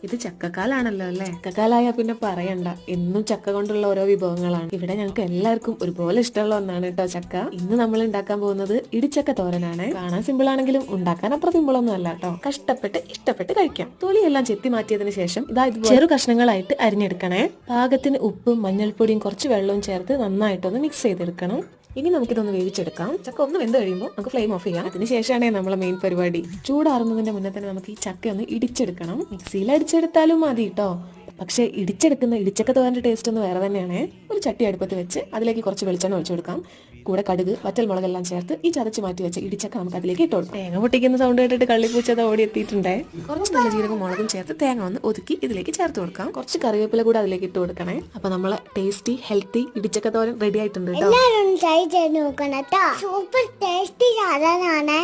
ഇത് ചക്കക്കാലാണല്ലോ അല്ലേ? ചക്കക്കാലായ പിന്നെ പറയണ്ട, എന്നും ചക്ക കൊണ്ടുള്ള ഓരോ വിഭവങ്ങളാണ്. ഇവിടെ ഞങ്ങൾക്ക് എല്ലാവർക്കും ഒരുപോലെ ഇഷ്ടമുള്ള ഒന്നാണ് കേട്ടോ ചക്ക. ഇന്ന് നമ്മൾ ഉണ്ടാക്കാൻ പോകുന്നത് ഇടിച്ചക്ക തോരനാണ്. കാണാൻ സിമ്പിൾ ആണെങ്കിലും ഉണ്ടാക്കാൻ അത്ര സിമ്പിൾ ഒന്നും അല്ല കേട്ടോ. കഷ്ടപ്പെട്ട് ഇഷ്ടപ്പെട്ട് കഴിക്കാം. തൊലിയെല്ലാം ചെത്തി മാറ്റിയതിന് ശേഷം ചെറു കഷ്ണങ്ങളായിട്ട് അരിഞ്ഞെടുക്കണേ. പാകത്തിന് ഉപ്പും മഞ്ഞൾപ്പൊടിയും കുറച്ച് വെള്ളവും ചേർത്ത് നന്നായിട്ടൊന്ന് മിക്സ് ചെയ്തെടുക്കണം. ഇനി നമുക്കിതൊന്ന് വേവിച്ചെടുക്കാം. ചക്ക ഒന്ന് വെന്ത് കഴിയുമ്പോൾ നമുക്ക് ഫ്ലെയിം ഓഫ് ചെയ്യാം. അതിനുശേഷമാണ് നമ്മളെ മെയിൻ പരിപാടി. ചൂടാറുന്നതിന്റെ മുന്നേ തന്നെ നമുക്ക് ഈ ചക്ക ഒന്ന് ഇടിച്ചെടുക്കണം. മിക്സിയിൽ അടിച്ചെടുത്താലും മതി കേട്ടോ. പക്ഷെ ഇടിച്ചെടുക്കുന്ന ഇടിച്ചക്ക തോരന്റെ ടേസ്റ്റ് ഒന്ന് വേറെ തന്നെയാണ്. ഒരു ചട്ടി അടുപ്പത്ത് വെച്ച് അതിലേക്ക് കുറച്ച് വെളിച്ചെണ്ണ ഒഴിച്ചു കൊടുക്കാം. കൂടെ കടുക്, വറ്റൽ മുളകെല്ലാം ചേർത്ത് ഈ ചതച്ച് മാറ്റി വെച്ച് ഇടിച്ചക്ക നമുക്ക് അതിലേക്ക് ഇട്ട് കൊടുക്കാം. തേങ്ങ പൊട്ടിക്കുന്ന സൗണ്ട് കേട്ടിട്ട് കള്ളിപ്പൂച്ചത് ഓടി എത്തിയിട്ടുണ്ടേ. കുറച്ച് നല്ല ജീരകം മുളകും ചേർത്ത് തേങ്ങ ഒന്ന് ഒതുക്കി ഇതിലേക്ക് ചേർത്ത് കൊടുക്കാം. കുറച്ച് കറിവേപ്പില കൂടെ അതിലേക്ക് ഇട്ട് കൊടുക്കണേ. അപ്പൊ നമ്മളെ ടേസ്റ്റി ഹെൽത്തി ഇടിച്ചക്ക തോരൻ റെഡി ആയിട്ടുണ്ട് കേട്ടോ. സൂപ്പർ ടേസ്റ്റി സാധനമാണ്.